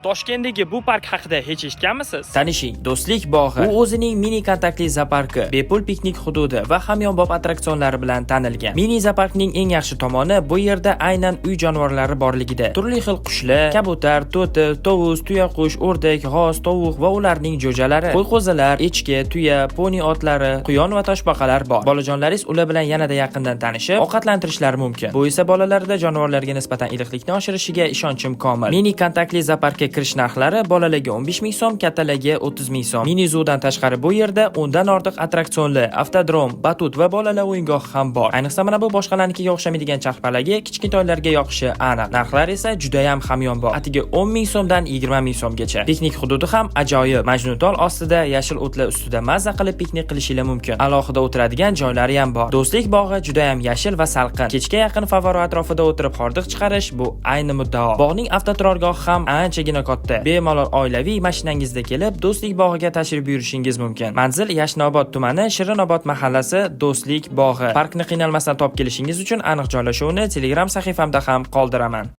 Toshkentdagi bu park haqida hech eshitganmisiz? Tanishing, Do'stlik bog'i. U o'zining mini kontaktli zooparki, bepul piknik hududi va hamyonbop attraksionlari bilan tanilgan. Mini zooparkning eng yaxshi tomoni bu yerda aynan uy jonivorlari borligida. Turli xil qushlar, kabutar, to'ti, tovus, tuyaqush, o'rdak, g'oz, tovuq va ularning jo'jalari, qo'y-qo'zilar, echki, tuya, poni otlari, quyon va toshbaqalar bor. Bolajonlaringiz ular bilan yanada yaqindan tanishib, ovqatlantirishlari mumkin. Bu esa bolalarda jonivorlarga nisbatan iliqlikni oshirishiga ishonchim komil. Mini kontaktli zooparkka kirish narxlari bolalarga 15 ming so'm, kattalarga 30 ming so'm. Mini zoodan tashqari bu yerda undan ortiq attraksionlar, avtodrom, batut va bolalar o'yingohi ham bor. Ayniqsa mana bu boshqalarnikiga o'xshamaydigan charxpalagi kichkintoylarga yoqishi aniq. Narxlar esa juda ham hamyonbop. Atiga 10 ming so'mdan 20 ming so'mgacha. Piknik hududi ham ajoyib. Majnuntol ostida, yashil o'tlar ustida mazza qilib piknik qilishingiz mumkin. Alohida o'tiradigan joylari ham bor. Do'stlik bog'i juda ham yashil va salqin. Kechga yaqin favvora atrofida o'tirib hordiq chiqarish bu ayni muddao. Bog'ning avtoturargohi ham anchagina katta. Bemalol oilaviy mashinangizda kelib, Do'stlik bog'iga tashrif buyurishingiz mumkin. Manzil Yashnobod tumani, Shirinobod mahallasi, Do'stlik bog'i. Parkni qiynalmasdan topib kelishingiz uchun aniq joylashuvni Telegram sahifamda ham qoldiraman.